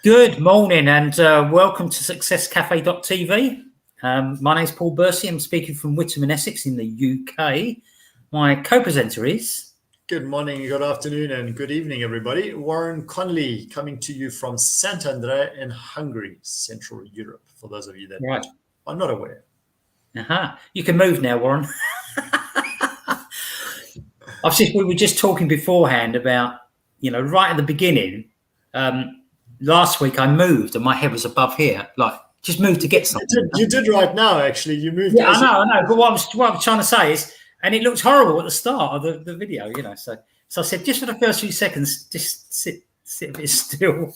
Good morning and welcome to successcafe.tv. My name is Paul Bursey. I'm speaking from Whittam in Essex in the UK. My co-presenter is... Good morning, good afternoon and good evening, everybody. Warren Connolly coming to you from Santander in Hungary, Central Europe, for those of you that are not aware. You can move now, Warren. We were just talking beforehand about, right at the beginning, last week I moved and my head was above here, just moved to get something. You did right now, actually. You moved. Yeah, I know. But what I'm trying to say is, and it looks horrible at the start of the video, So I said, just for the first few seconds, just sit a bit still.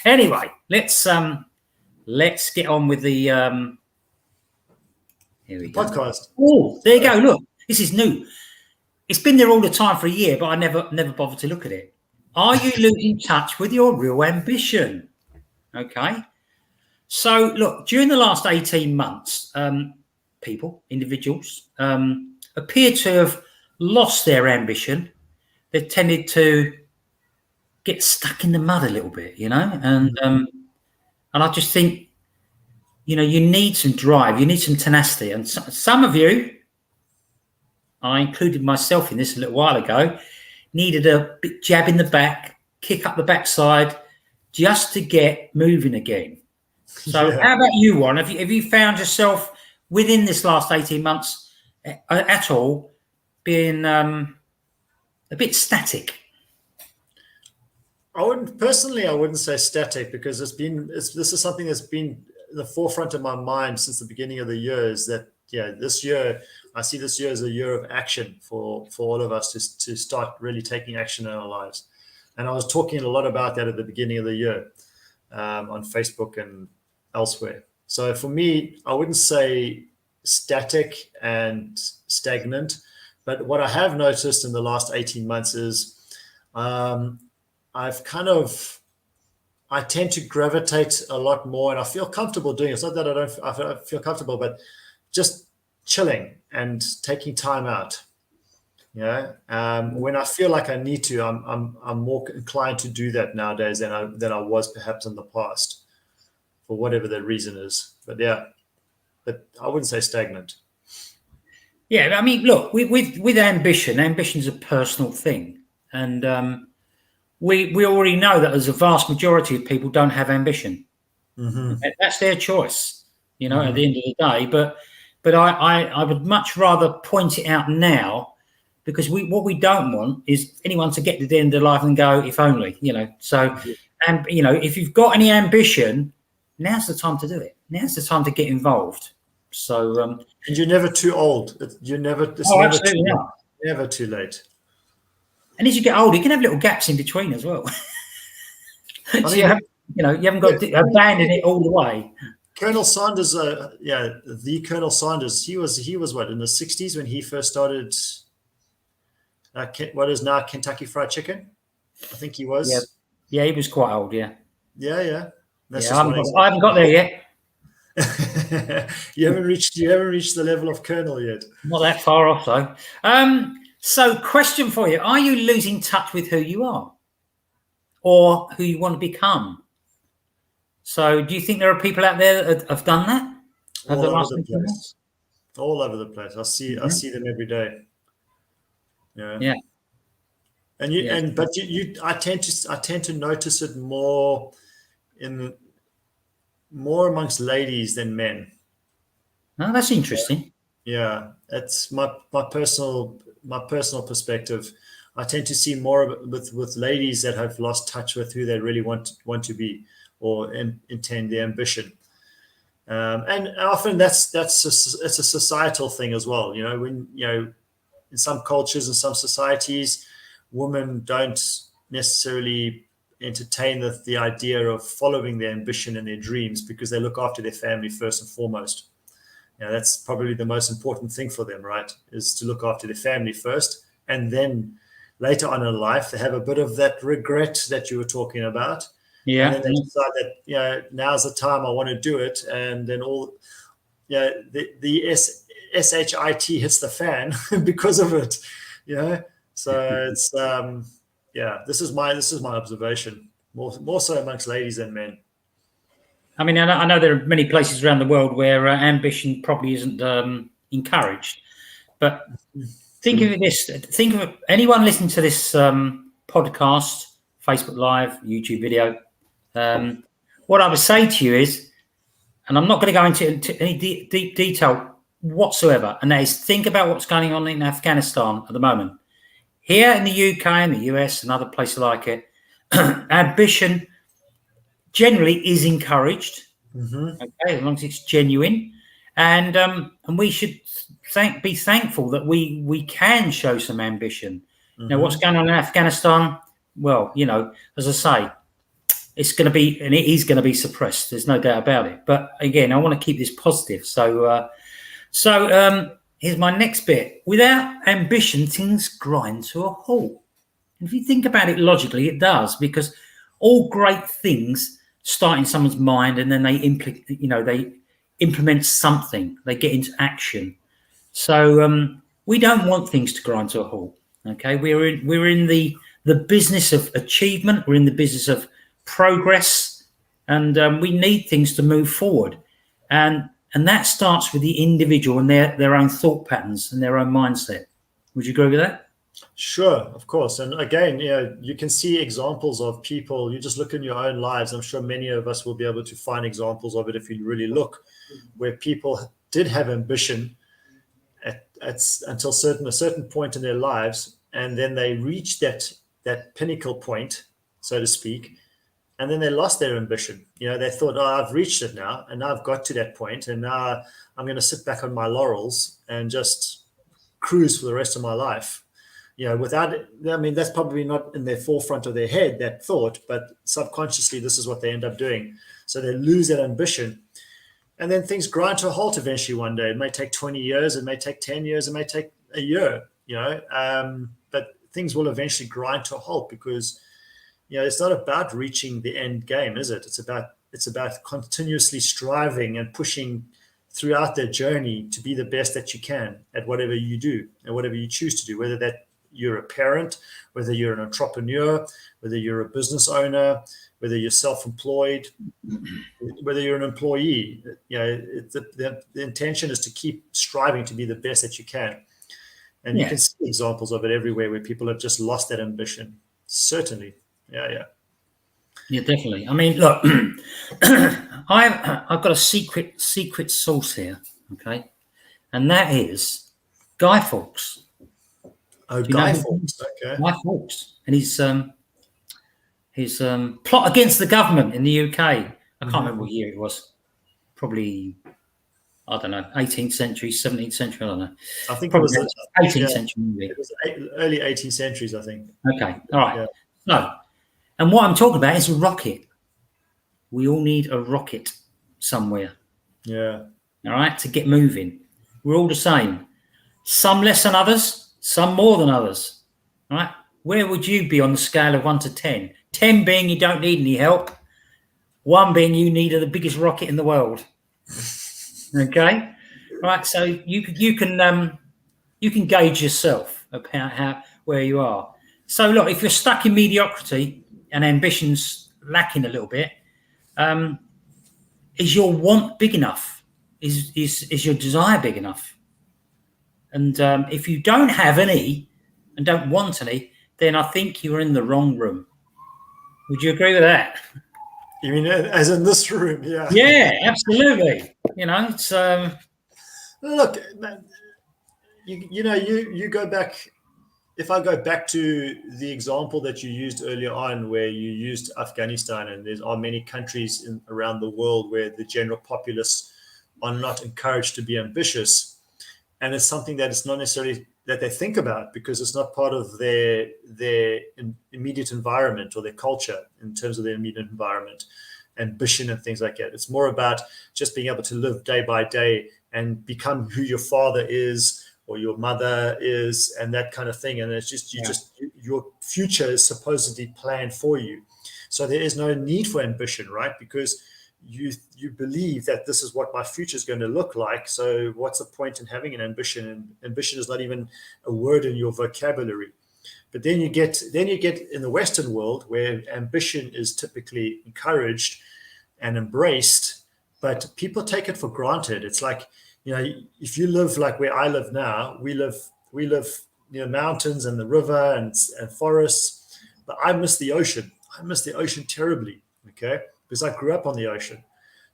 Anyway, let's get on with the here we go. Podcast. Oh, there you go. Look, this is new. It's been there all the time for a year, but I never bothered to look at it. Are you losing touch with your real ambition? Okay. So look, during the last 18 months, individuals, appear to have lost their ambition. They've tended to get stuck in the mud a little bit, and I just think, you need some drive, you need some tenacity. And some of you, I included myself in this a little while ago, needed a bit jab in the back, kick up the backside, just to get moving again. So How about you, Warren? Have you found yourself within this last 18 months at all being a bit static? I wouldn't say static, because this is something that's been the forefront of my mind since the beginning of the year. Is that this year, I see this year as a year of action for all of us to start really taking action in our lives. And I was talking a lot about that at the beginning of the year on Facebook and elsewhere. So for me, I wouldn't say static and stagnant, but what I have noticed in the last 18 months is I tend to gravitate a lot more, and I feel comfortable doing it. It's not that I feel comfortable, but just chilling and taking time out. When I feel like I need to, I'm more inclined to do that nowadays than I was perhaps in the past, for whatever the reason is. But I wouldn't say stagnant. Yeah, I mean, look, with ambition's a personal thing, and we already know that there's a vast majority of people don't have ambition. Mm-hmm. That's their choice, at the end of the day. But I would much rather point it out now, because what we don't want is anyone to get to the end of their life and go, if only, So, and if you've got any ambition, now's the time to do it. Now's the time to get involved. So, and you're never too old. Never too late. And as you get older, you can have little gaps in between as well. You haven't got to abandon it all the way. Colonel Sanders, the Colonel Sanders, he was what, in the 60s when he first started what is now Kentucky Fried Chicken? I think he was. Yeah, he was quite old, yeah. Yeah. I haven't got there yet. You haven't reached the level of Colonel yet. Not that far off, though. So question for you. Are you losing touch with who you are or who you want to become? So do you think there are people out there that have done that? All over the place. I see them every day. Yeah. And I tend to notice it more amongst ladies than men. Oh, that's interesting. Yeah, it's my personal perspective. I tend to see more with ladies that have lost touch with who they really want to be, or intend their ambition. And often it's a societal thing as well. When in some cultures and some societies, women don't necessarily entertain the idea of following their ambition and their dreams, because they look after their family first and foremost. That's probably the most important thing for them, right? Is to look after their family first, and then later on in life, they have a bit of that regret that you were talking about. Yeah. And then they decide that, now's the time, I want to do it. And then the SHIT hits the fan because of it. So it's this is my observation, more so amongst ladies than men. I mean, I know there are many places around the world where ambition probably isn't encouraged, but think of this. Think of anyone listening to this podcast, Facebook Live, YouTube video. What I would say to you is, and I'm not going to go into any deep detail whatsoever, and that is think about what's going on in Afghanistan at the moment. Here in the UK and the US and other places like it, ambition generally is encouraged. Mm-hmm. Okay, as long as it's genuine, and we should be thankful that we can show some ambition. Mm-hmm. Now, what's going on in Afghanistan? Well, as I say, it's going to be, and it is going to be suppressed. There's no doubt about it. But again, I want to keep this positive. So here's my next bit. Without ambition, things grind to a halt. And if you think about it logically, it does, because all great things start in someone's mind, and then they implement something. They get into action. So we don't want things to grind to a halt. Okay, we're in the business of achievement. We're in the business of progress, and we need things to move forward. And that starts with the individual and their own thought patterns and their own mindset. Would you agree with that? Sure, of course. And again, you can see examples of people. You just look in your own lives. I'm sure many of us will be able to find examples of it if you really look, where people did have ambition until a certain point in their lives, and then they reached that pinnacle point, so to speak, and then they lost their ambition. They thought, oh, I've reached it now, and now I've got to that point, and now I'm going to sit back on my laurels and just cruise for the rest of my life. Without it, I mean, that's probably not in their forefront of their head, that thought, but subconsciously, this is what they end up doing. So they lose that ambition. And then things grind to a halt eventually one day. It may take 20 years, it may take 10 years, it may take a year, but things will eventually grind to a halt, because, it's not about reaching the end game, is it? It's about continuously striving and pushing throughout their journey to be the best that you can at whatever you do and whatever you choose to do, whether that you're a parent, whether you're an entrepreneur, whether you're a business owner, whether you're self-employed, whether you're an employee. The intention is to keep striving to be the best that you can. And you can see examples of it everywhere where people have just lost that ambition. Certainly. Yeah, definitely. I mean, look, I've got a secret source here, okay? And that is Guy Fawkes. Oh, Guy Fawkes. Okay. Guy Fawkes, and his plot against the government in the UK. I can't remember what year it was. Probably, I don't know, 18th century, 17th century. I don't know. I think probably it was 18th century. Maybe. It was early 18th centuries, I think. Okay, all right. So, and what I'm talking about is a rocket. We all need a rocket somewhere. Yeah. All right, to get moving. We're all the same. Some less than others, some more than others. All right. Where would you be on the scale of 1 to 10? 10 being you don't need any help. 1 being you need the biggest rocket in the world. Okay. Right. So you can gauge yourself about where you are. So look, if you're stuck in mediocrity and ambition's lacking a little bit, is your want big enough? Is your desire big enough? And if you don't have any and don't want any, then I think you're in the wrong room. Would you agree with that? You mean as in this room? Yeah. Yeah, absolutely. It's look, man, you go back. If I go back to the example that you used earlier on, where you used Afghanistan, and there are many countries around the world where the general populace are not encouraged to be ambitious, and it's something that it's not necessarily that they think about, because it's not part of their immediate environment or their culture in terms of their immediate environment, ambition and things like that. It's more about just being able to live day by day and become who your father is or your mother is, and that kind of thing. And it's just your future is supposedly planned for you. So there is no need for ambition, right? Because you believe that this is what my future is going to look like. So what's the point in having an ambition? And ambition is not even a word in your vocabulary. But then you get in the Western world where ambition is typically encouraged and embraced, but people take it for granted. It's like, if you live like where I live now, we live near mountains and the river and forests, but I miss the ocean. I miss the ocean terribly, okay? Because I grew up on the ocean.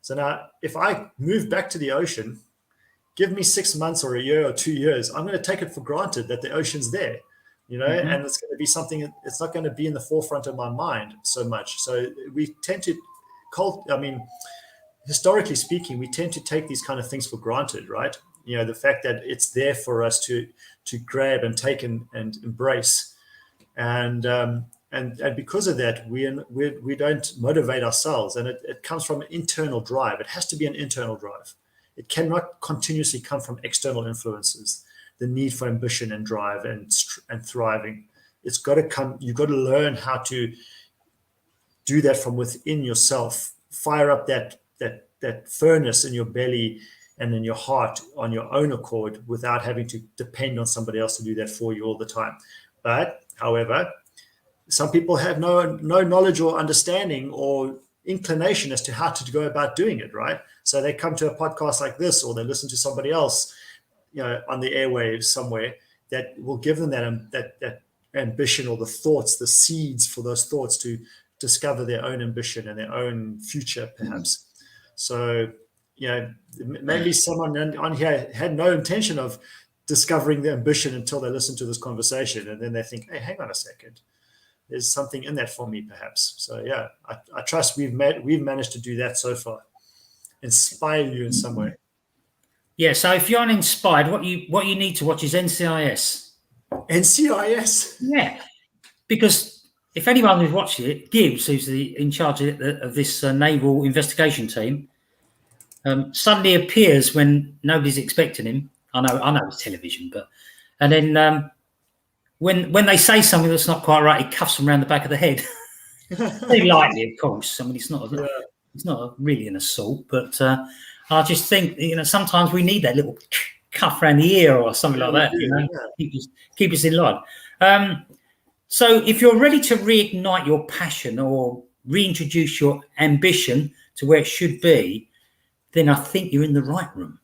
So now if I move back to the ocean, give me 6 months or a year or 2 years, I'm going to take it for granted that the ocean's there, and it's going to be something, it's not going to be in the forefront of my mind so much. So we tend to historically speaking, we tend to take these kind of things for granted, right? The fact that it's there for us to grab and take and embrace, and because of that, we don't motivate ourselves, and it comes from an internal drive. It has to be an internal drive. It cannot continuously come from external influences. The need for ambition and drive and thriving. It's got to come. You've got to learn how to do that from within yourself. Fire up that furnace in your belly and in your heart on your own accord, without having to depend on somebody else to do that for you all the time. But, however, some people have no knowledge or understanding or inclination as to how to go about doing it, right? So they come to a podcast like this, or they listen to somebody else, on the airwaves somewhere, that will give them that ambition, or the thoughts, the seeds for those thoughts to discover their own ambition and their own future, perhaps. So, maybe someone on here had no intention of discovering the ambition until they listen to this conversation, and then they think, hey, hang on a second, there's something in that for me, perhaps. So yeah, I trust we've managed to do that so far. Inspire you in some way. Yeah. So if you're uninspired, what you need to watch is NCIS. NCIS. Yeah, because if anyone who's watched it, Gibbs, who's in charge of this naval investigation team, suddenly appears when nobody's expecting him. I know it's television, and then when they say something that's not quite right, he cuffs them around the back of the head. Very lightly, of course. I mean, it's not really an assault, but I just think, sometimes we need that little cuff around the ear or something like that. Keep us in line. So if you're ready to reignite your passion or reintroduce your ambition to where it should be, then I think you're in the right room,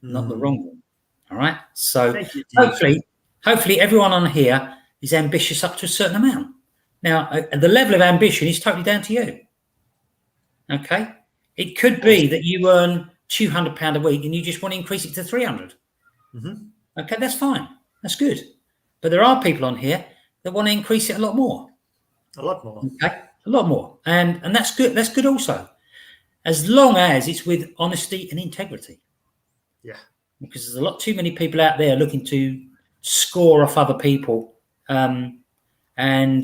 not the wrong room. All right. So hopefully everyone on here is ambitious up to a certain amount. Now, the level of ambition is totally down to you. Okay. It could be that you earn £200 a week and you just want to increase it to 300. Okay, that's fine. That's good. But there are people on here that want to increase it a lot more. A lot more. Okay, a lot more. And that's good. That's good also, as long as it's with honesty and integrity. Yeah. Because there's a lot too many people out there looking to score off other people, and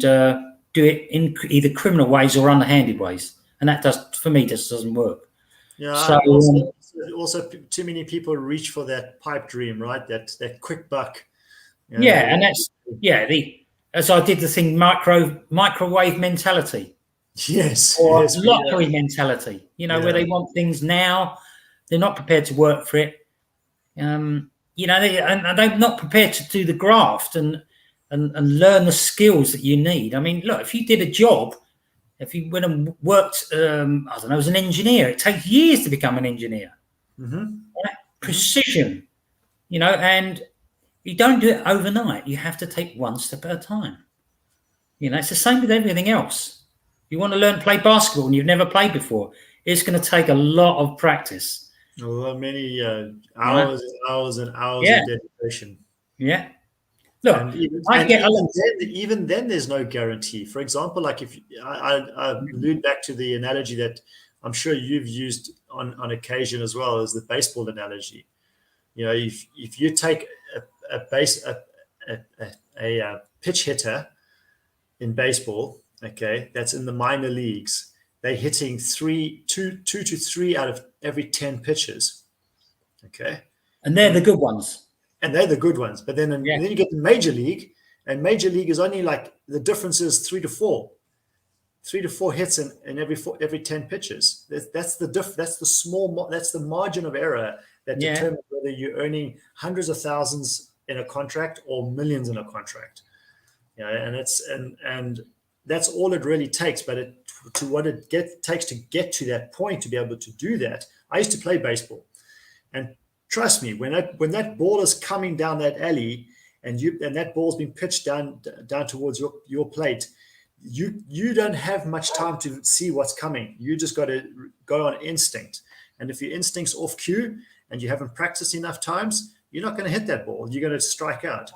do it in either criminal ways or underhanded ways. And that just doesn't work. Yeah. So, also too many people reach for that pipe dream, right? That quick buck. Yeah, and that's as I did the thing, microwave mentality. Yes. Or lottery mentality. Where they want things now, they're not prepared to work for it. And they're not prepared to do the graft and learn the skills that you need. I mean, look, if you did a job, if you went and worked, as an engineer, it takes years to become an engineer. Right? Precision, and you don't do it overnight. You have to take one step at a time. It's the same with everything else. You want to learn to play basketball and you've never played before, it's going to take a lot of practice. Many hours and hours and hours of dedication. Yeah. Look, even then, there's no guarantee. For example, like if I allude back to the analogy that I'm sure you've used on occasion as well, as the baseball analogy. If you take a pitch hitter in baseball, okay, that's in the minor leagues, they're hitting two to three out of every 10 pitches. Okay. And they're the good ones. But then you get the major league, and major league is only like the difference is 3 to 4 hits in every 10 pitches. That's the margin of error that determines whether you're earning hundreds of thousands in a contract or millions in a contract. And that's all it really takes. But what it takes to get to that point, to be able to do that. I used to play baseball, and trust me, when that ball is coming down that alley, and that ball's been pitched down towards your plate, you don't have much time to see what's coming. You just got to go on instinct. And if your instinct's off cue and you haven't practiced enough times, you're not going to hit that ball. You're going to strike out.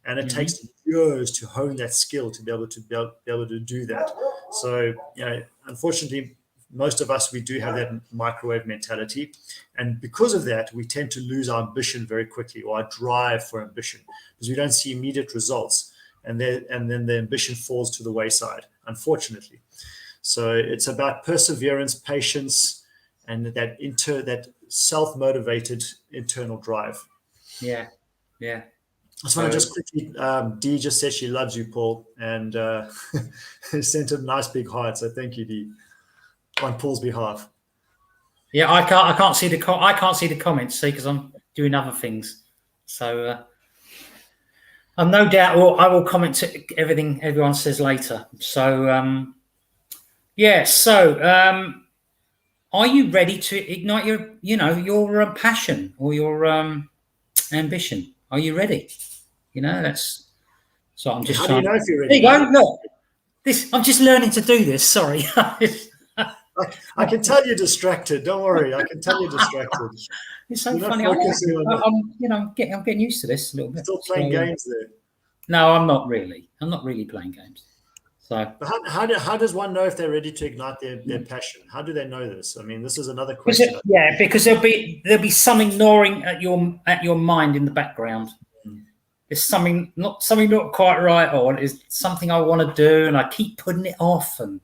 And it takes years to hone that skill to be able to do that. So, unfortunately, most of us, we do have that microwave mentality. And because of that, we tend to lose our ambition very quickly, or our drive for ambition, because we don't see immediate results. And then the ambition falls to the wayside, unfortunately. So it's about perseverance, patience, and that self-motivated internal drive. Yeah. I just want to just quickly, Dee just said she loves you, Paul, and sent a nice big heart. So thank you, Dee, on Paul's behalf. Yeah, I can't see the comments, see, because I'm doing other things. So I'm no doubt I will comment to everything everyone says later. So are you ready to ignite your passion or your ambition? Are you ready? That's so I'm just trying. How do you know if you're ready? There you go. Look, I'm just learning to do this. Sorry. I can tell you're distracted. Don't worry. I can tell you're distracted. It's so funny. I'm getting used to this a little bit. Still playing games there. No, I'm not really. I'm not really playing games. So how does one know if they're ready to ignite their passion? How do they know this? I mean, this is another question. Because there'll be something gnawing at your mind in the background. There's something not quite right, or it's something I want to do, and I keep putting it off, and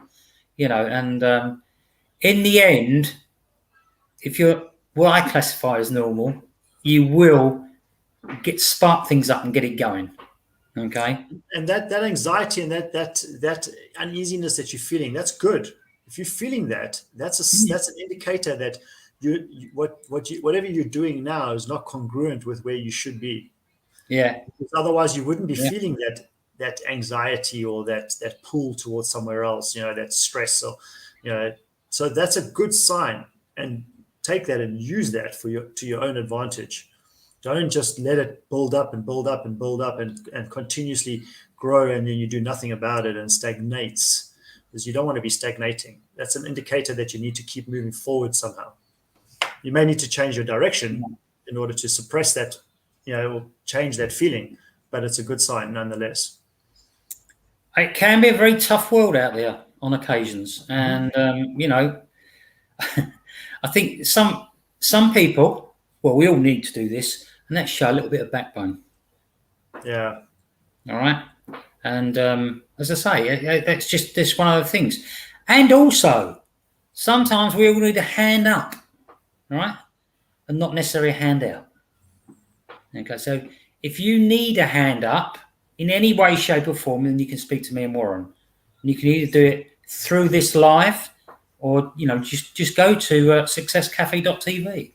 in the end, if you're what I classify as normal, you will spark things up and get it going. Okay. And that anxiety and that uneasiness that you're feeling, that's good. If you're feeling that, that's an indicator that whatever you're doing now is not congruent with where you should be. Yeah. Because otherwise you wouldn't be feeling that anxiety or that pull towards somewhere else, that stress, or so that's a good sign, and take that and use that to your own advantage. Don't just let it build up and build up and build up and continuously grow, and then you do nothing about it and stagnates, because you don't want to be stagnating. That's an indicator that you need to keep moving forward somehow. You may need to change your direction in order to suppress that, or change that feeling, but it's a good sign nonetheless. It can be a very tough world out there on occasions. And, I think some people, well, we all need to do this, and let's show a little bit of backbone. Yeah. All right. And as I say, that's just one of the things. And also, sometimes we all need a hand up, all right, and not necessarily a hand out. Okay, so if you need a hand up in any way, shape, or form, then you can speak to me and Warren. And you can either do it through this live, or just go to successcafe.tv.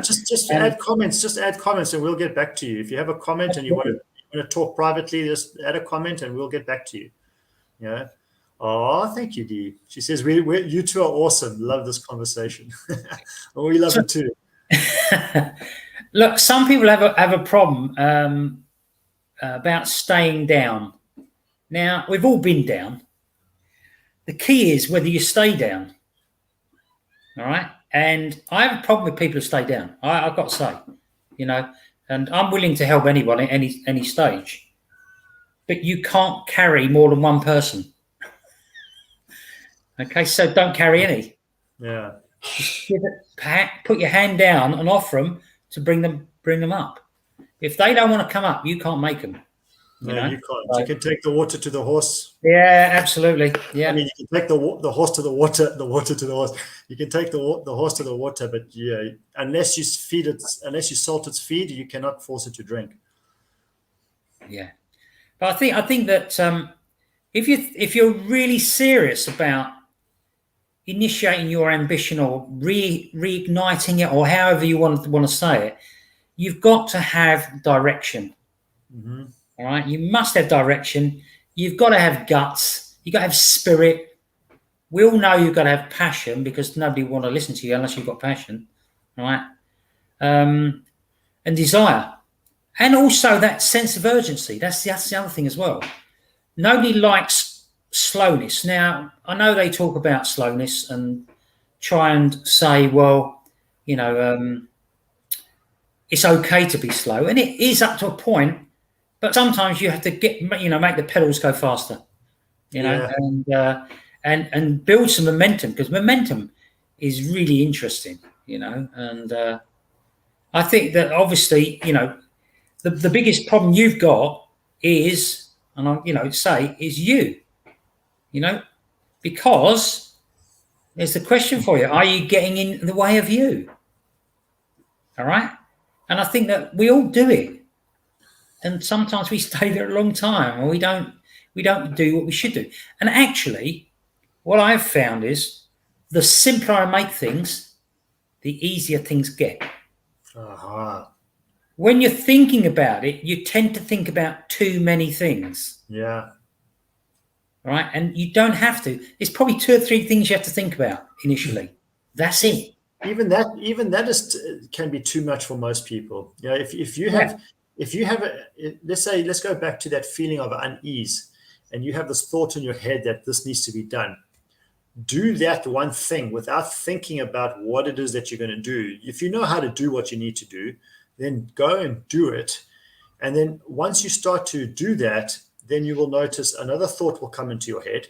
Just add comments. Just add comments, and we'll get back to you. If you have a comment and you want to talk privately, just add a comment, and we'll get back to you. Yeah. Oh, thank you, Dee. She says you two are awesome. Love this conversation. Well, we love it too. Look, some people have a problem about staying down. Now, we've all been down. The key is whether you stay down. All right. And I have a problem with people who stay down. I've got to say, and I'm willing to help anyone at any stage. But you can't carry more than one person. Okay, so don't carry any. Yeah. Just put your hand down and offer them to bring them up. If they don't want to come up, you can't make them. You can't. You can take the water to the horse. Yeah, absolutely. Yeah. I mean, you can take the horse to the water, the water to the horse. You can take the horse to the water, but unless you salt its feed, you cannot force it to drink. Yeah, but I think that if you're really serious about initiating your ambition or reigniting it, or however you want to say it, you've got to have direction. Mm-hmm. All right, you must have direction. you've got to have guts. You've got to have spirit. We all know you've got to have passion, because nobody will want to listen to you unless you've got passion, right? And desire. And also that sense of urgency. That's the other thing as well. Nobody likes slowness. Now, I know they talk about slowness and try and say, well, it's okay to be slow. And it is up to a point, but sometimes you have to make the pedals go faster, and build some momentum, because momentum is really interesting, and I think that obviously, the biggest problem you've got is, and is you, because there's the question for you: are you getting in the way of you? All right, and I think that we all do it, and sometimes we stay there a long time, and we don't do what we should do. And actually, what I've found is the simpler I make things, the easier things get. Uh-huh. When you're thinking about it, you tend to think about too many things. Yeah. Right? And you don't have to. It's probably 2 or 3 things you have to think about initially. That's it. Even that can be too much for most people. If you have let's go back to that feeling of unease, and you have this thought in your head that this needs to be done. Do that one thing without thinking about what it is that you're going to do. If you know how to do what you need to do, then go and do it. And then once you start to do that, then you will notice another thought will come into your head.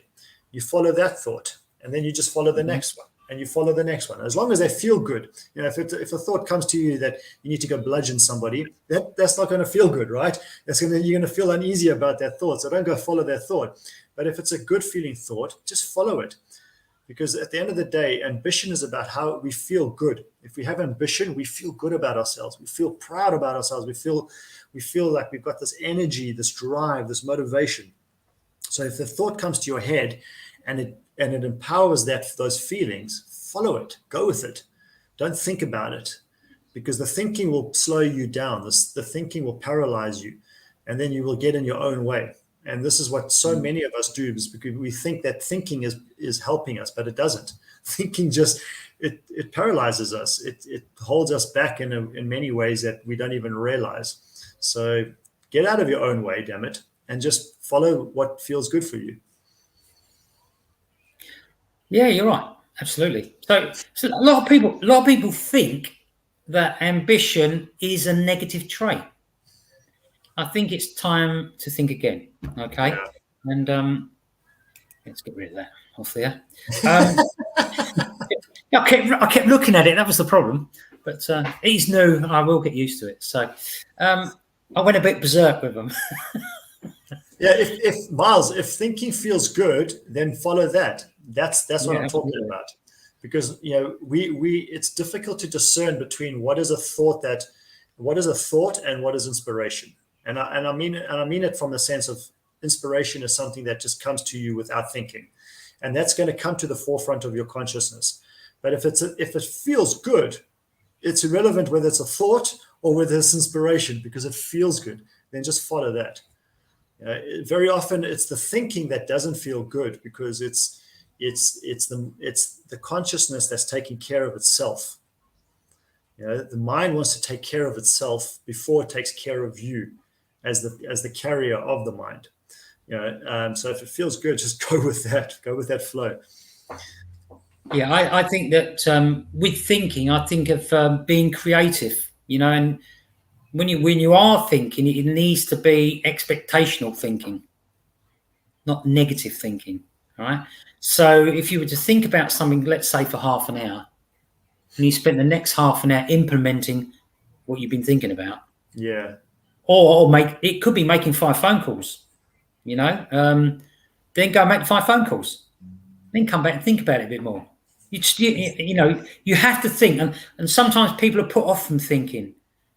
You follow that thought, and then you just follow the next one, and you follow the next one. As long as they feel good. If a thought comes to you that you need to go bludgeon somebody, that's not going to feel good, right? You're going to feel uneasy about that thought. So don't go follow that thought. But if it's a good feeling thought, just follow it. Because at the end of the day, ambition is about how we feel good. If we have ambition, we feel good about ourselves. We feel proud about ourselves. We feel like we've got this energy, this drive, this motivation. So if the thought comes to your head and it empowers those feelings, follow it. Go with it. Don't think about it, because the thinking will slow you down. The thinking will paralyze you, and then you will get in your own way. And this is what so many of us do, is because we think that thinking is helping us, but it doesn't. Thinking just, it paralyzes us. It holds us back in many ways that we don't even realize. So get out of your own way, damn it, and just follow what feels good for you. Yeah, you're right. Absolutely. So a lot of people think that ambition is a negative trait. I think it's time to think again. Okay. Yeah. And let's get rid of that off there. I kept looking at it. That was the problem. But he's new, and I will get used to it. So I went a bit berserk with them. Yeah, if Miles, if thinking feels good, then follow that. That's what I'm talking about. Because it's difficult to discern between what is a thought and what is inspiration. And I mean it from the sense of inspiration is something that just comes to you without thinking, and that's going to come to the forefront of your consciousness. But if it feels good, it's irrelevant whether it's a thought or whether it's inspiration, because it feels good. Then just follow that. Very often it's the thinking that doesn't feel good, because it's the consciousness that's taking care of itself. The mind wants to take care of itself before it takes care of you as the carrier of the mind. So if it feels good, just go with that flow. Yeah, I think that with thinking, I think of being creative, and when you are thinking, it needs to be expectational thinking, not negative thinking. All right. So if you were to think about something, let's say for half an hour, and you spend the next half an hour implementing what you've been thinking about. Yeah. Or it could be making 5 phone calls, then go make 5 phone calls, then come back and think about it a bit more. You have to think, and sometimes people are put off from thinking.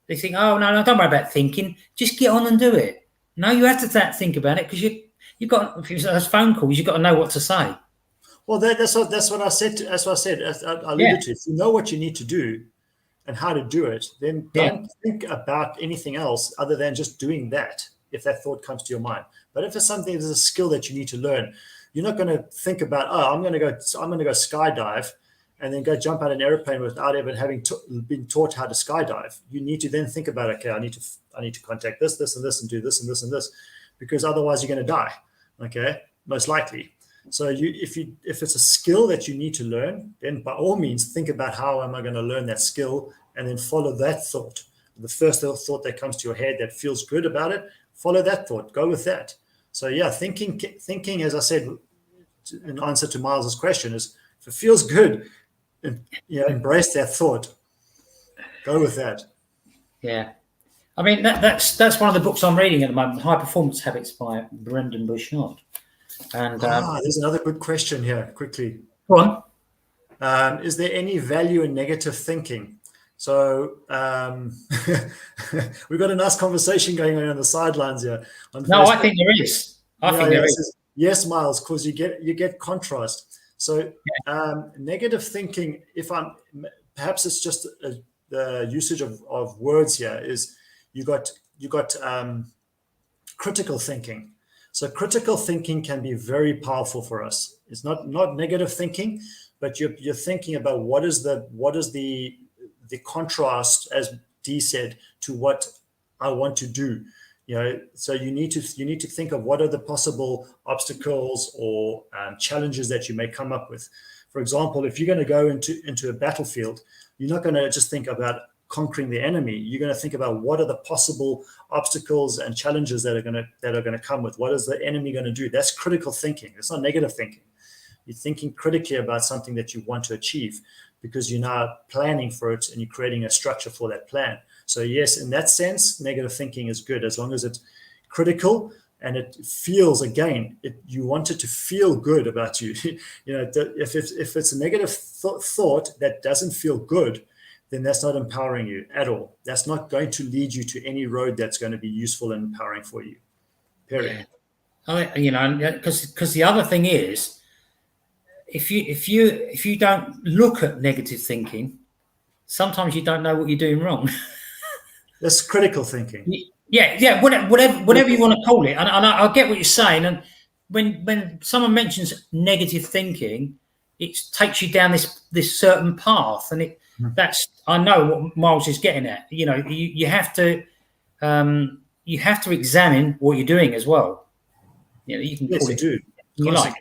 They think, oh no, don't worry about thinking, just get on and do it. No, you have to think about it, because you've got, if those phone calls, you've got to know what to say. Well, that's what I said. That's what I said. I alluded to. If you know what you need to do and how to do it, then don't think about anything else other than just doing that. if that thought comes to your mind. But if it's something that's a skill that you need to learn, you're not going to think about, oh, I'm going to go skydive and then go jump out an airplane without ever having been taught how to skydive. You need to then think about, okay, I need to contact this, and this, and do this, and this, and this, because otherwise you're going to die. Okay, most likely. So if it's a skill that you need to learn, then by all means think about how am I going to learn that skill, and then follow that thought. The first thought that comes to your head that feels good about it, follow that thought. Go with that. So yeah, thinking, as I said, in answer to Miles's question, is if it feels good, embrace that thought. Go with that. Yeah. I mean, that's one of the books I'm reading at the moment, High Performance Habits by Brendan Burchard. And there's another good question here, quickly. Go on. Is there any value in negative thinking? So we've got a nice conversation going on the sidelines here. No, I think there is. I think there is. Yes, Miles, because you get contrast. So negative thinking, perhaps it's just the usage of words here, is you got critical thinking. So critical thinking can be very powerful for us. It's not negative thinking, but you're thinking about what is the contrast, as Dee said, to what I want to do. So you need to think of what are the possible obstacles or challenges that you may come up with. For example, if you're going to go into a battlefield, you're not going to just think about conquering the enemy. You're going to think about what are the possible obstacles and challenges that are going to come with. What is the enemy going to do? That's critical thinking. It's not negative thinking. You're thinking critically about something that you want to achieve, because you're now planning for it and you're creating a structure for that plan. So yes, in that sense, negative thinking is good as long as it's critical and it feels, again, you want it to feel good about you. If it's a negative thought that doesn't feel good, then that's not empowering you at all. That's not going to lead you to any road that's going to be useful and empowering for you. Period. Yeah. Because the other thing is, if you don't look at negative thinking, sometimes you don't know what you're doing wrong. That's critical thinking. Yeah, whatever you want to call it. And I get what you're saying. And when someone mentions negative thinking, it takes you down this certain path, and I know what Miles is getting at. You have to examine what you're doing as well. You can call it. Do. You like.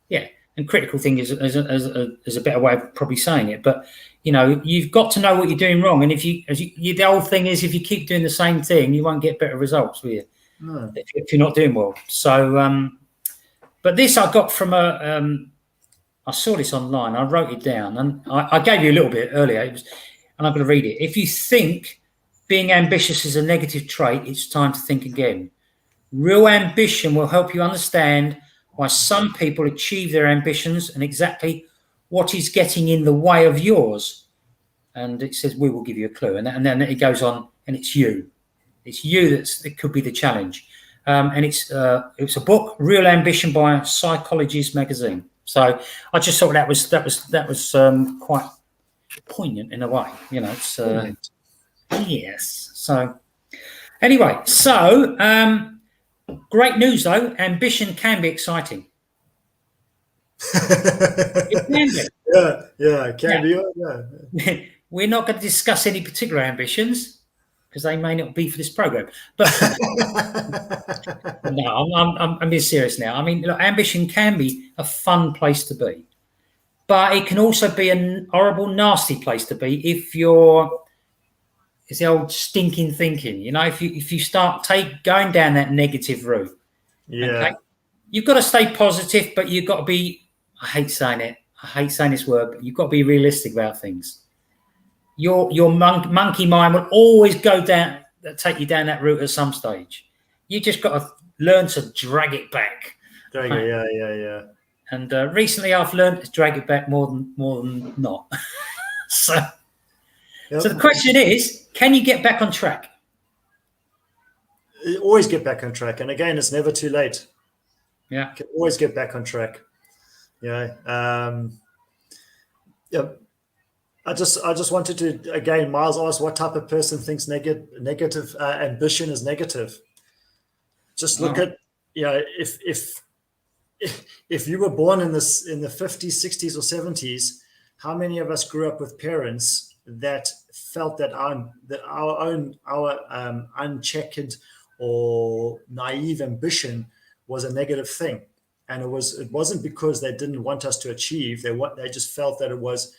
Yeah. And critical thing is a better way of probably saying it, but you've got to know what you're doing wrong. And the old thing is, if you keep doing the same thing, you won't get better results, will you? No. If you're not doing well. So, but this I got from I saw this online. I wrote it down, and I gave you a little bit earlier. And I'm going to read it. If you think being ambitious is a negative trait, it's time to think again. Real ambition will help you understand why some people achieve their ambitions and exactly what is getting in the way of yours. And it says, we will give you a clue. And then it goes on, and it's you. It's you that could be the challenge. And it's a book, Real Ambition by Psychologist magazine. So I just thought that was quite poignant in a way. It's yes. So anyway, great news, though. Ambition can be exciting. It can be. Yeah, it can be. Yeah. We're not going to discuss any particular ambitions because they may not be for this program. But no, I'm being serious now. I mean, look, ambition can be a fun place to be, but it can also be a horrible, nasty place to be if it's the old stinking thinking. If you start going down that negative route, okay, you've got to stay positive, but you've got to be. I hate saying it. I hate saying this word, but you've got to be realistic about things. Your monkey mind will always take you down that route at some stage. You just got to learn to drag it back. Yeah. And recently, I've learned to drag it back more than not. So the question is, can you get back on track? You always get back on track, and again, it's never too late. Yeah, you can always get back on track. I just wanted to, again, Miles asked what type of person thinks negative ambition is negative. Just look at, if you were born in the 50s, 60s, or 70s, how many of us grew up with parents that felt that our unchecked or naive ambition was a negative thing, and it wasn't because they didn't want us to achieve. They just felt that it was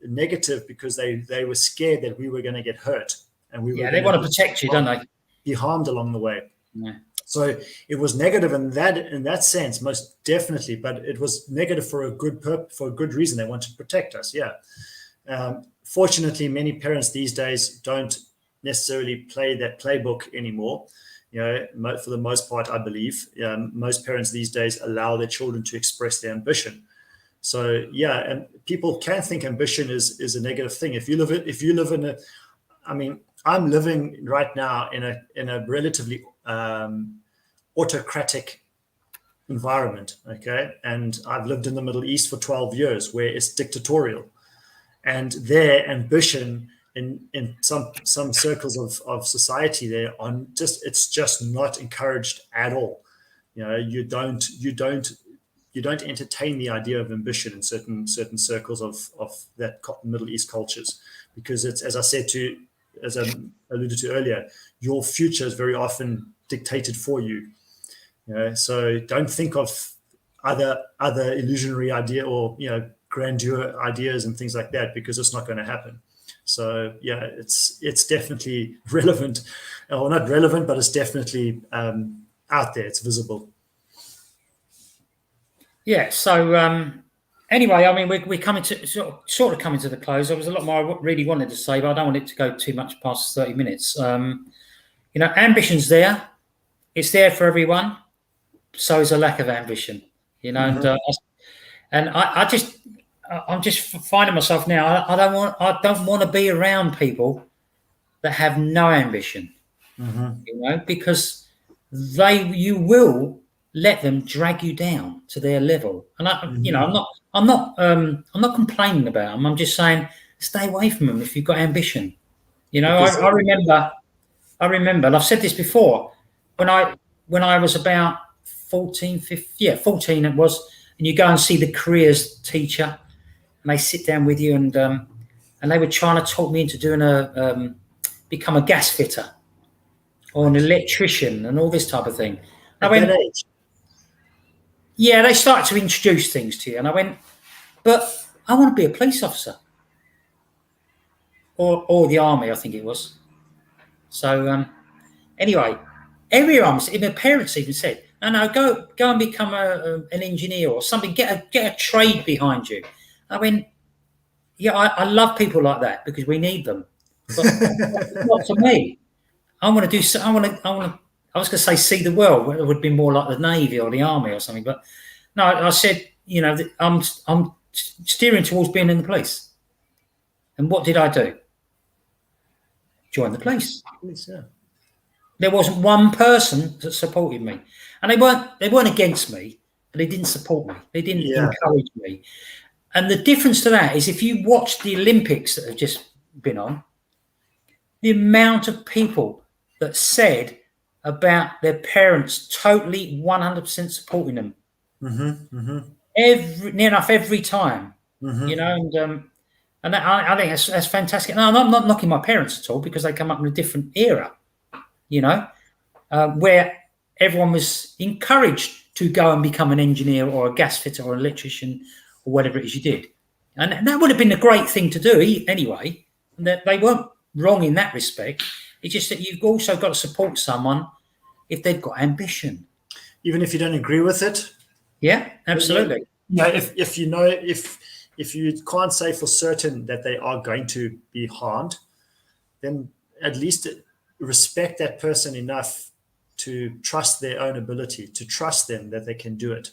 negative because they were scared that we were going to get hurt, and they want to protect you, don't they? Be harmed along the way. Yeah. So it was negative in that sense, most definitely, but it was negative for a good reason. They wanted to protect us. Yeah. Fortunately, many parents these days don't necessarily play that playbook anymore. For the most part, I believe most parents these days allow their children to express their ambition. So yeah, and people can think ambition is a negative thing. If you live in I'm living right now in a relatively autocratic environment, okay? And I've lived in the Middle East for 12 years where it's dictatorial. And their ambition in some circles of society there it's just not encouraged at all. You don't entertain the idea of ambition in certain circles of that Middle East cultures, because it's, as I alluded to earlier, your future is very often dictated for you. So don't think of other illusionary idea or grandeur ideas and things like that, because it's not going to happen. So yeah, it's definitely relevant, or not relevant, but it's definitely out there. It's visible. Yeah. So anyway, I mean, we're coming to sort of coming to the close. There was a lot more I really wanted to say, but I don't want it to go too much past 30 minutes. Ambition's there. It's there for everyone. So is a lack of ambition. Mm-hmm. And I'm just finding myself now. I don't want to be around people that have no ambition. Mm-hmm. Because you will let them drag you down to their level. And I'm not complaining about them. I'm just saying, stay away from them if you've got ambition. I remember, and I've said this before, when I was about 14 it was, and you go and see the careers teacher, and they sit down with you, and they were trying to talk me into doing become a gas fitter or an electrician and all this type of thing. And I went, yeah, they started to introduce things to you, and I went, but I want to be a police officer or the army, I think it was. So anyway, everyone, my parents even said, no, go and become an engineer or something. Get a trade behind you. I went, yeah, I love people like that because we need them. But not for me. I want to do. I want to. I was going to say see the world. It would be more like the Navy or the Army or something. But no, I said, I'm steering towards being in the police. And what did I do? Join the police. Yeah. There wasn't one person that supported me, and they weren't against me, but they didn't support me. They didn't encourage me. And the difference to that is if you watch the Olympics that have just been on, the amount of people that said about their parents totally 100% supporting them, near enough every time, and that, I think that's fantastic. No, I'm not knocking my parents at all because they come up in a different era, where everyone was encouraged to go and become an engineer or a gas fitter or an electrician or whatever it is you did. And that would have been a great thing to do anyway. That they weren't wrong in that respect. It's just that you've also got to support someone if they've got ambition. Even if you don't agree with it? Yeah, absolutely. If you can't say for certain that they are going to be harmed, then at least respect that person enough to trust their own ability, to trust them that they can do it.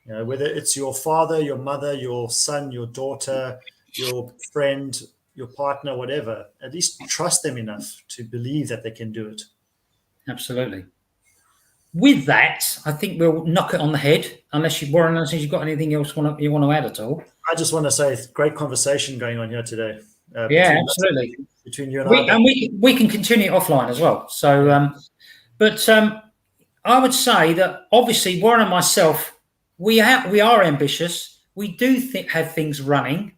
Whether it's your father, your mother, your son, your daughter, your friend, your partner, whatever, at least trust them enough to believe that they can do it. Absolutely. With that, I think we'll knock it on the head, unless you've got anything else you want to add at all. I just want to say it's great conversation going on here today. Absolutely. Between you and I. And we can continue offline as well. So, I would say that obviously Warren and myself, we are ambitious. We do have things running.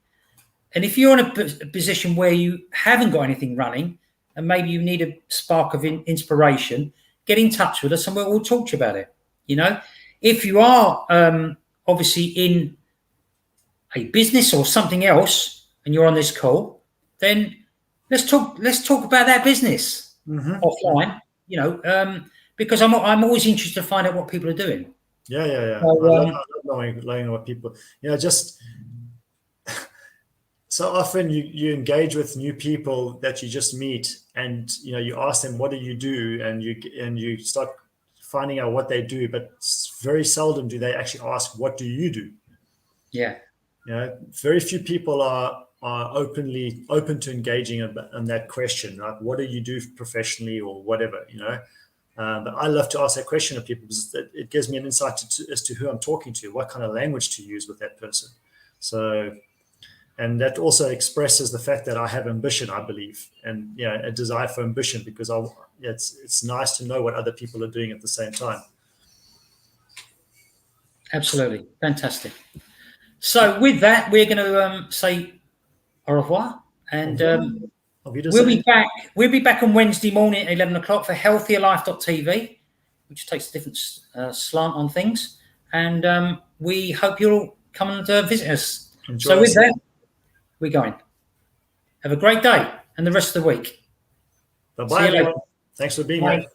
And if you're in a position where you haven't got anything running and maybe you need a spark of inspiration, get in touch with us and we'll talk to you about it. You know, if you are obviously in a business or something else and you're on this call, then let's talk about that business offline, you know, because I'm always interested to find out what people are doing. Yeah. So, I love knowing what people, just so often you engage with new people that you just meet, and you ask them, what do you do, and you start finding out what they do, but very seldom do they actually ask, what do you do? yeah. Very few people are open to engaging in that question, like what do you do professionally or whatever. But I love to ask that question of people because it gives me an insight as to who I'm talking to, what kind of language to use with that person. So, and that also expresses the fact that I have ambition, I believe, and a desire for ambition, because it's nice to know what other people are doing at the same time. Absolutely. Fantastic. So with that, we're going to say au revoir, and we'll be back. We'll be back on Wednesday morning at 11 o'clock for healthierlife.tv, which takes a different slant on things. And we hope you'll come and visit us. So with that, we're going. Have a great day and the rest of the week. Bye-bye, everyone. Thanks for being here.